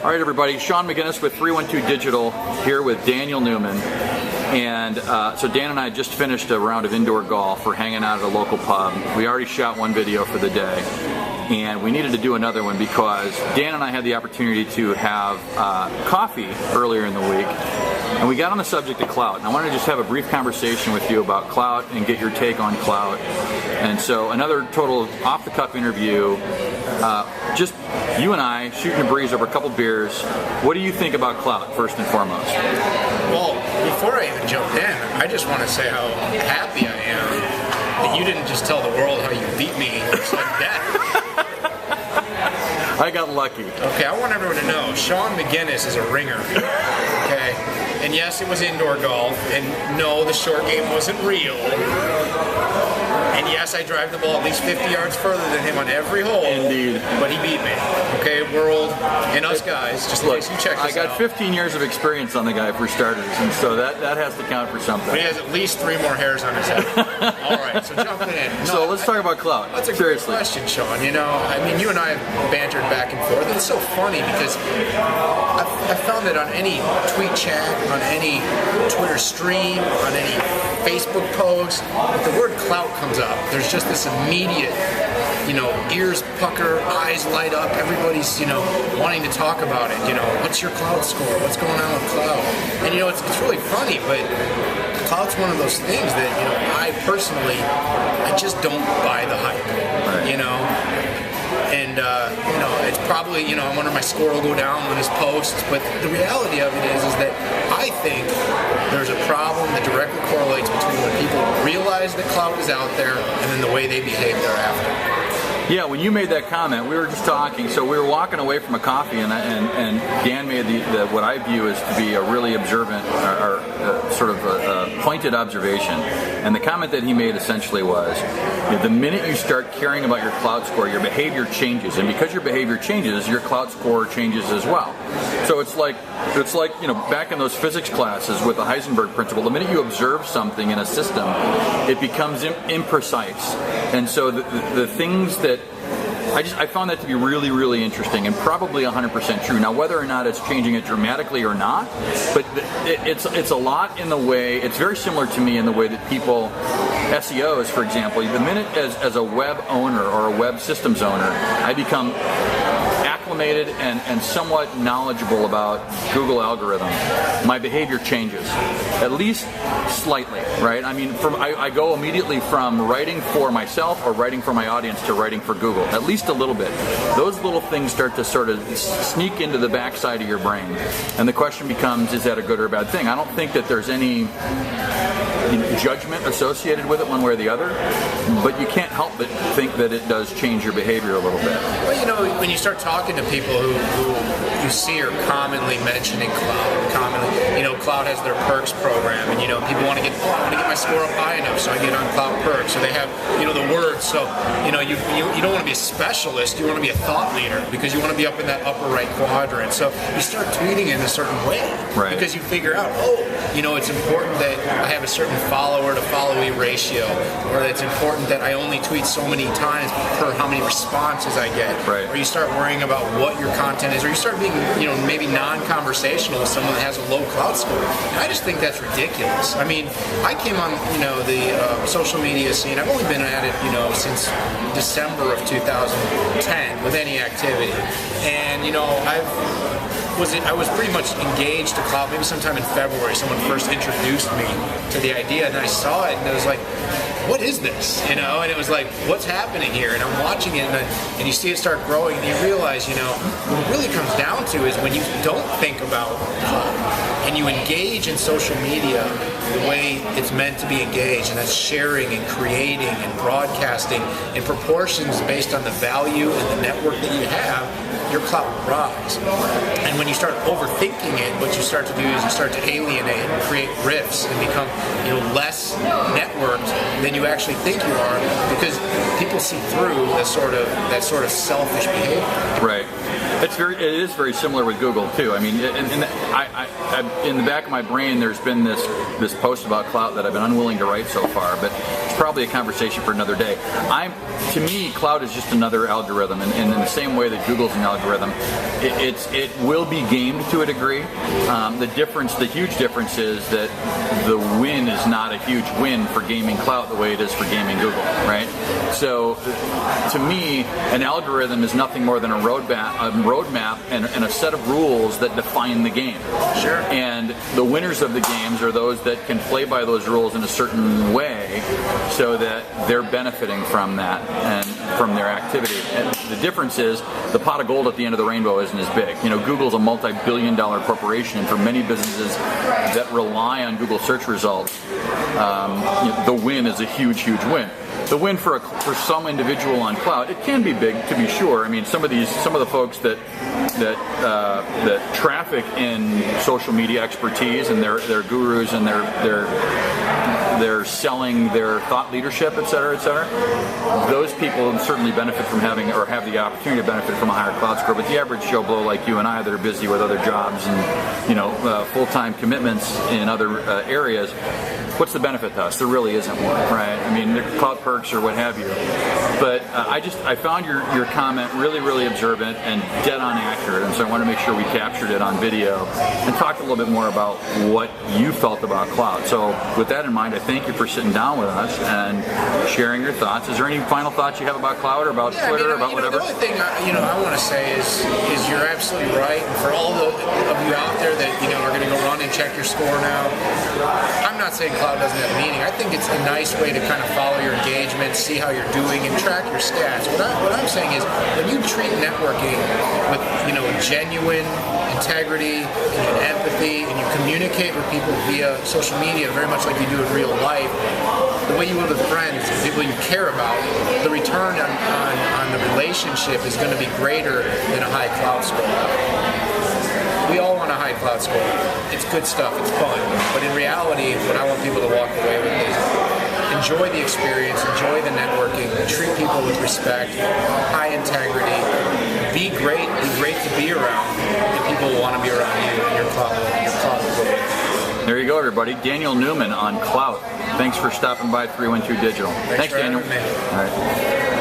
All right, everybody. Sean McGinnis with 312 Digital here with Daniel Newman. And so Dan and I just finished a round of indoor golf. We're hanging out at a local pub. We already shot one video for the day. And we needed to do another one because Dan and I had the opportunity to have coffee earlier in the week. And we got on the subject of Klout. And I wanted to just have a brief conversation with you about Klout and get your take on Klout. And so another total off-the-cuff interview. Just you and I shooting a breeze over a couple beers. What do you think about Klout, first and foremost? Well, before I even jump in, I just want to say how happy I am that you didn't just tell the world how you beat me like that. I got lucky. Okay, I want everyone to know, Sean McGinnis is a ringer. Okay? And yes, it was indoor golf, and no, the short game wasn't real. And yes, I drive the ball at least 50 yards further than him on every hole. Indeed. But he beat me. Okay, world, and us guys, just in case you check this out. I got 15 years of experience on the guy for starters, and so that has to count for something. But he has at least 3 more hairs on his head. All right, so jumping in. No, so let's talk about Klout. That's a great question, Sean. You know, I mean, you and I have bantered back and forth. It's so funny because I found that on any tweet chat, on any Twitter stream, on any Facebook post, if the word Klout comes up, there's just this immediate, ears pucker, eyes light up, everybody's, wanting to talk about it, what's your Klout score, what's going on with Klout, and it's really funny, but Klout's one of those things that, I personally, I just don't buy the hype, and, it's probably, I wonder my score will go down on his posts, but the reality of it is that I think there's a problem that directly correlates between when people realize that Klout is out there and then the way they behave thereafter. Yeah, when you made that comment, we were just talking. So we were walking away from a coffee, and Dan made the what I view as to be a really observant, or sort of a pointed observation. And the comment that he made essentially was, the minute you start caring about your Klout score, your behavior changes, and because your behavior changes, your Klout score changes as well. So it's like back in those physics classes with the Heisenberg principle. The minute you observe something in a system, it becomes imprecise, and so the things that I found that to be really, really interesting and probably 100% true. Now, whether or not it's changing it dramatically or not, but it's a lot in the way, it's very similar to me in the way that people, SEOs, for example, the minute as a web owner or a web systems owner, I become acclimated and somewhat knowledgeable about Google algorithm, my behavior changes, at least slightly, right? I mean, I go immediately from writing for myself or writing for my audience to writing for Google, at least a little bit. Those little things start to sort of sneak into the backside of your brain, and the question becomes, is that a good or a bad thing? I don't think that there's any judgment associated with it one way or the other, but you can't help but think that it does change your behavior a little bit. Well, when you start talking to people who you see are commonly mentioning Klout, Klout has their perks program, and people want to get my score up high enough, so I get on Klout perks. So they have the words. So you don't want to be a specialist, you want to be a thought leader because you want to be up in that upper right quadrant. So you start tweeting in a certain way, right? Because you figure out, it's important that I have a certain follower to followee ratio, or it's important that I only tweet so many times per how many responses I get, right? Or you start worrying about what your content is, or you start being, maybe non-conversational with someone that has a low Klout score. And I just think that's ridiculous. I mean, I came on, the social media scene. I've only been at it, since December of 2010 with any activity, and I was pretty much engaged to Klout maybe sometime in February. Someone first introduced me to the idea, and I saw it, and I was like, what is this? And it was like, what's happening here? And I'm watching it, and you see it start growing, and you realize, what it really comes down to is when you don't think about Klout and you engage in social media the way it's meant to be engaged, and that's sharing and creating and broadcasting in proportions based on the value and the network that you have, your Klout will rise. And when you start overthinking it, what you start to do is you start to alienate and create rifts and become less networked than you actually think you are, because people see through that sort of selfish behavior. Right. It is very similar with Google too. I mean, in the back of my brain, there's been this post about Klout that I've been unwilling to write so far, but probably a conversation for another day. To me, Klout is just another algorithm, and in the same way that Google's an algorithm, it will be gamed to a degree. The huge difference is that the win is not a huge win for gaming Klout the way it is for gaming Google, right? So, to me, an algorithm is nothing more than a roadmap and a set of rules that define the game. Sure. And the winners of the games are those that can play by those rules in a certain way, so that they're benefiting from that and from their activity. And the difference is the pot of gold at the end of the rainbow isn't as big. Google's a multi-billion-dollar corporation, and for many businesses that rely on Google search results, the win is a huge win. The win for some individual on Klout, it can be big, to be sure. I mean, some of the folks that traffic in social media expertise, and they're gurus, and they're selling their thought leadership, et cetera, et cetera. Those people certainly benefit from having, or have the opportunity to benefit from, a higher Klout score. But the average Joe Blow like you and I that are busy with other jobs and full-time commitments in other areas, what's the benefit to us? There really isn't one, right? I mean, Klout perks or what have you. But I found your comment really observant and dead on accurate, and so I want to make sure we captured it on video and talked a little bit more about what you felt about Klout. So with that in mind, I thank you for sitting down with us and sharing your thoughts. Is there any final thoughts you have about Klout or about Twitter or about whatever? The only thing I want to say is you're absolutely right. And for all of you out there that are going to go run and check your score now, I'm not saying Klout doesn't have meaning. I think it's a nice way to kind of follow your engagement, see how you're doing, and track your stats. What I'm saying is, when you treat networking with genuine integrity and empathy, and you communicate with people via social media very much like you do in real life, the way you would with friends, the people you care about, the return on the relationship is going to be greater than a high Klout score. We all want a high Klout score. It's good stuff, it's fun. But in reality, what I want people to walk away with is enjoy the experience, enjoy the networking, treat people with respect, high integrity, be great to be around, and people will want to be around you and your Klout. There you go, everybody. Daniel Newman on Klout. Thanks for stopping by 312 Digital. Thanks Daniel. All right.